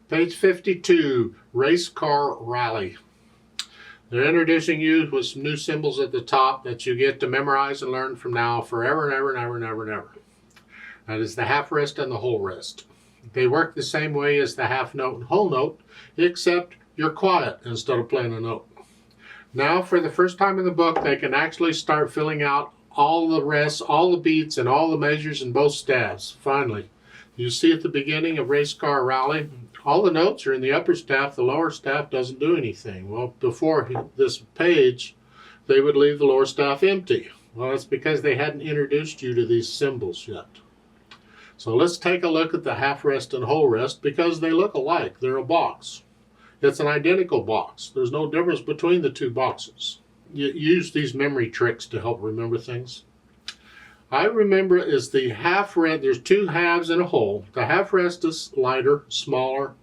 Page 52, Racecar Rally. They're introducing you with some new symbols at the top that you get to memorize and learn from now forever and ever and ever and ever and ever. That is the half rest and the whole rest. They work the same way as the half note and whole note, except you're quiet instead of playing a note. Now, for the first time in the book, they can actually start filling out all the rests, all the beats, and all the measures in both staves. Finally, you see at the beginning of Racecar Rally, all the notes are in the upper staff. The lower staff doesn't do anything. Well, before this page, they would leave the lower staff empty. Well, it's because they hadn't introduced you to these symbols yet. So let's take a look at the half rest and whole rest because they look alike. They're a box. It's an identical box. There's no difference between the two boxes. You use these memory tricks to help remember things. I remember is the half rest. There's two halves and a whole. The half rest is lighter, smaller.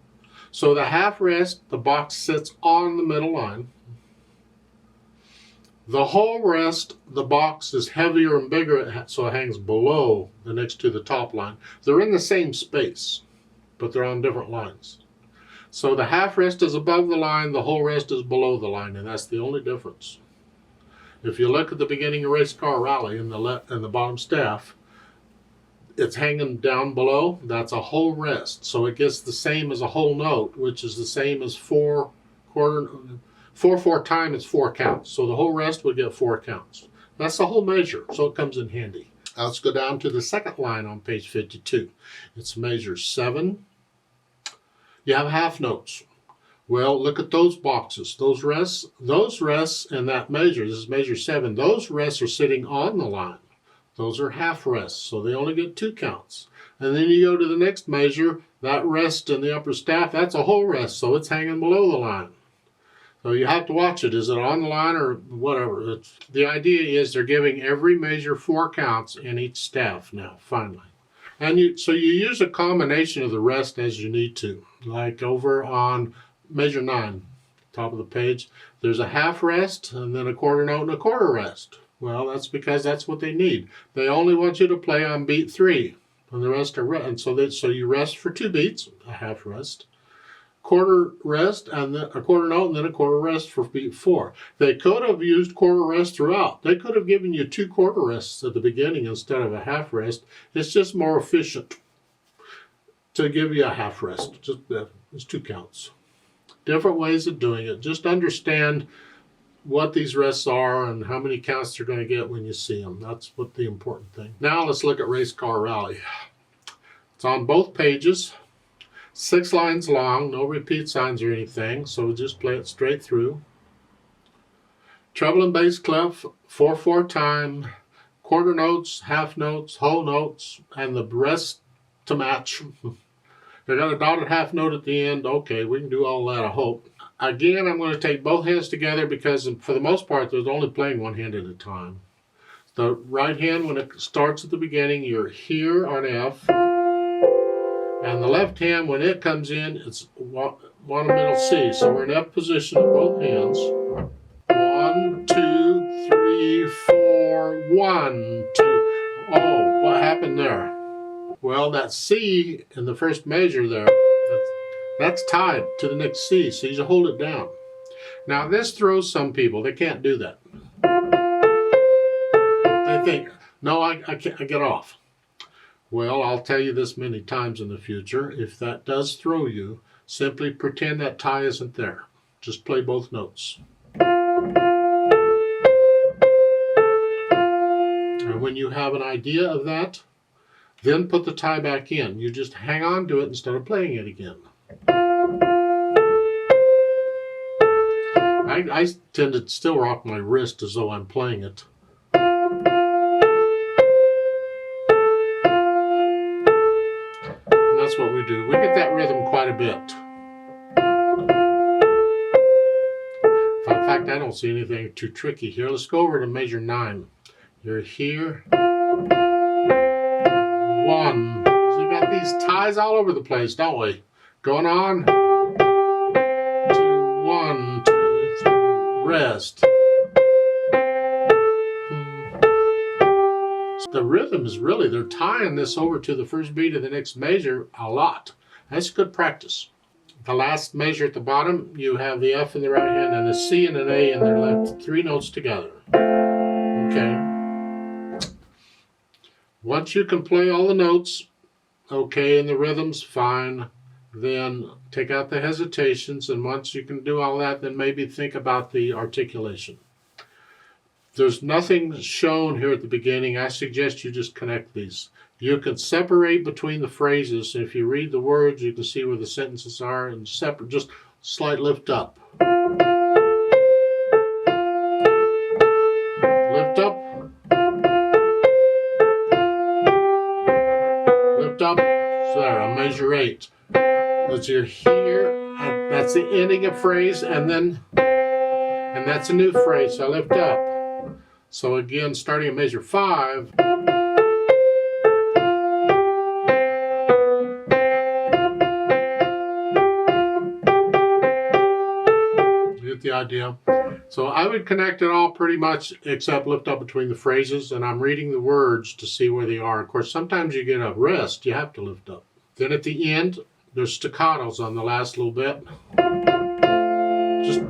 So the half rest, the box sits on the middle line. The whole rest, the box is heavier and bigger, so it hangs below the next to the top line. They're in the same space, but they're on different lines. So the half rest is above the line, the whole rest is below the line, and that's the only difference. If you look at the beginning of Racecar Rally in the bottom staff, it's hanging down below. That's a whole rest. So it gets the same as a whole note, which is the same as 4 time it's 4 counts. So the whole rest would get 4 counts. That's the whole measure, so it comes in handy. Now let's go down to the second line on page 52. It's measure 7. You have half notes. Well, look at those boxes. Those rests and that measure, this is measure 7, those rests are sitting on the line. Those are half rests, so they only get 2 counts. And then you go to the next measure, that rest in the upper staff, that's a whole rest, so it's hanging below the line. So you have to watch it. Is it on the line or whatever? The idea is they're giving every measure 4 counts in each staff now, finally. And so you use a combination of the rest as you need to. Like over on measure 9, top of the page, there's a half rest and then a quarter note and a quarter rest. Well, that's because that's what they need. They only want you to play on beat 3, and the rest are rest. And so you rest for 2 beats, a half rest, quarter rest, and then a quarter note, and then a quarter rest for beat 4. They could have used quarter rest throughout. They could have given you 2 quarter rests at the beginning instead of a half rest. It's just more efficient to give you a half rest. It's 2 counts. Different ways of doing it. Just understand what these rests are and how many counts you're going to get when you see them. That's what the important thing. Now let's look at Racecar Rally. It's on both pages. 6 lines long, no repeat signs or anything, so just play it straight through. Treble and bass clef, 4/4 time, quarter notes, half notes, whole notes, and the rest to match. They got a dotted half note at the end. Okay, we can do all that, I hope. Again, I'm going to take both hands together because for the most part, there's only playing one hand at a time. The right hand, when it starts at the beginning, you're here on F. And the left hand, when it comes in, it's one middle C. So we're in F position with both hands. 1, 2, 3, 4, 1, 2. Oh, what happened there? Well, that C in the first measure there, that's tied to the next C, so you hold it down. Now this throws some people. They can't do that. They think, no, I can't, I get off. Well, I'll tell you this many times in the future. If that does throw you, simply pretend that tie isn't there. Just play both notes. And when you have an idea of that, then put the tie back in. You just hang on to it instead of playing it again. I tend to still rock my wrist as though I'm playing it. And that's what we do. We get that rhythm quite a bit. In fact, I don't see anything too tricky here. Let's go over to measure 9. You're here. 1. So we got these ties all over the place, don't we? Going on. 2, 1, 2, 3, rest. The rhythm is really, they're tying this over to the first beat of the next measure a lot. That's good practice. The last measure at the bottom, you have the F in the right hand and a C and an A in their left, 3 notes together. Okay. Once you can play all the notes, okay, and the rhythms, fine, then take out the hesitations, and once you can do all that, then maybe think about the articulation. There's nothing shown here at the beginning. I suggest you just connect these. You can separate between the phrases. If you read the words, you can see where the sentences are, and separate, just slight lift up. Lift up. Lift up. So there, on measure 8. As you're here, that's the ending of phrase, and that's a new phrase, so lift up. So again, starting at measure 5, you get the idea. So I would connect it all pretty much, except lift up between the phrases, and I'm reading the words to see where they are. Of course, sometimes you get a rest, you have to lift up. Then at the end, there's staccatos on the last little bit. Just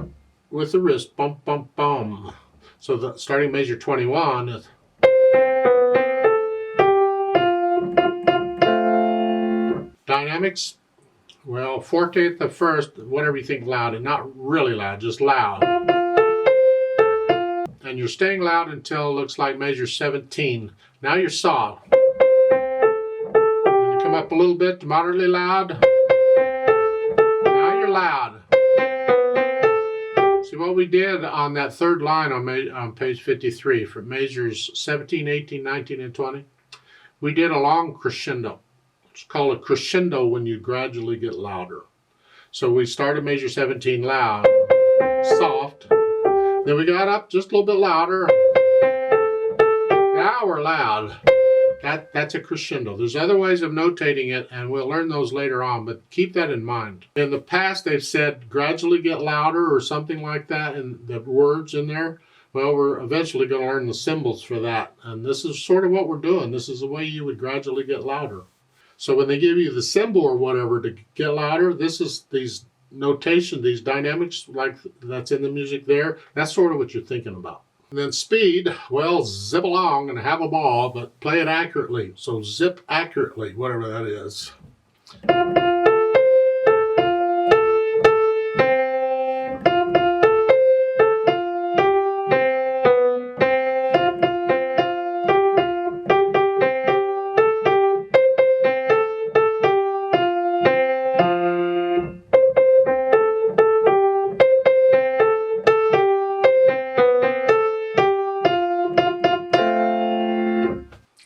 with the wrist, bump, bump, bum. So starting measure 21 is dynamics. Well, forte at the first, whatever you think loud, and not really loud, just loud. And you're staying loud until it looks like measure 17. Now you're soft. Then you come up a little bit to moderately loud. Now you're loud. See what we did on that third line on page 53 for measures 17, 18, 19, and 20. We did a long crescendo. It's called a crescendo when you gradually get louder. So we started measure 17 loud, soft. Then we got up just a little bit louder. Now we're loud. That's a crescendo. There's other ways of notating it, and we'll learn those later on, but keep that in mind. In the past, they've said gradually get louder or something like that, and the words in there. Well, we're eventually going to learn the symbols for that, and this is sort of what we're doing. This is the way you would gradually get louder. So when they give you the symbol or whatever to get louder, this is these notation, these dynamics like that's in the music there. That's sort of what you're thinking about. And then speed, well, zip along and have a ball, but play it accurately. So zip accurately, whatever that is.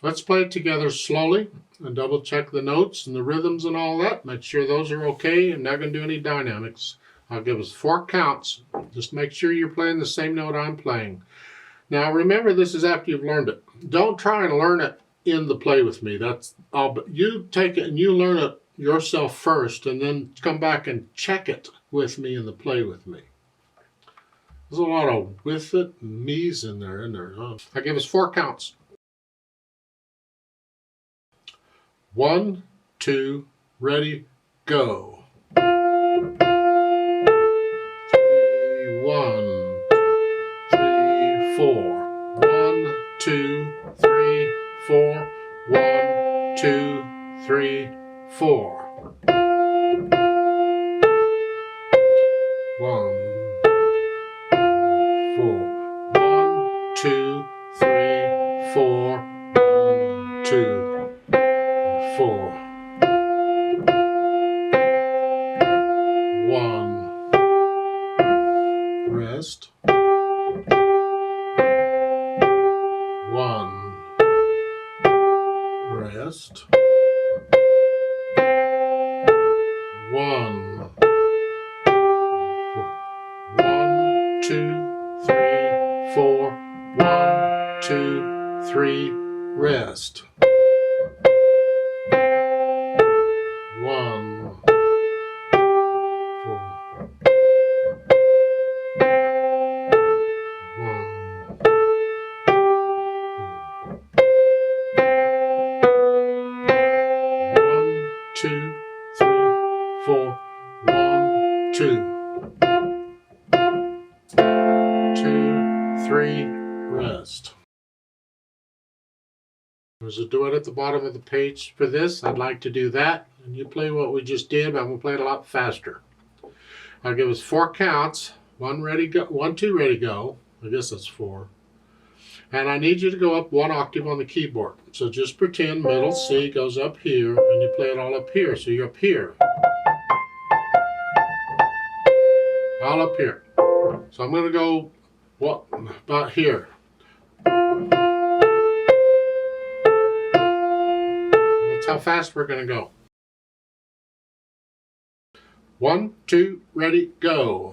Let's play it together slowly and double check the notes and the rhythms and all that. Make sure those are okay. I'm not going to do any dynamics. I'll give us 4 counts. Just make sure you're playing the same note I'm playing. Now remember, this is after you've learned it. Don't try and learn it in the play with me. That's all. But you take it and you learn it yourself first, and then come back and check it with me in the play with me. There's a lot of with it and me's in there, isn't there? Huh? I give us 4 counts. 1, 2, ready, go. 3, 1, 3, 4. 1, 2, 3, 4. 1, 2, 3, 4. 1, 4. 1, 2, 3, 4. 1, 2. 4. 1. Rest. 1. Rest. 1. 1, 2, 3, 4. 1, 2, 3. Rest. 1, 4. 1, 2, 3, 4. 1, 2. 2, 3, rest. There's a duet at the bottom of the page for this. I'd like to do that. And you play what we just did, but I'm going to play it a lot faster. I'll give us 4 counts. 1, ready, go. 1, 2, ready, go. I guess that's 4. And I need you to go up 1 octave on the keyboard. So just pretend middle C goes up here, and you play it all up here. So you're up here. All up here. So I'm going to go about here. That's how fast we're going to go. 1, 2, ready, go.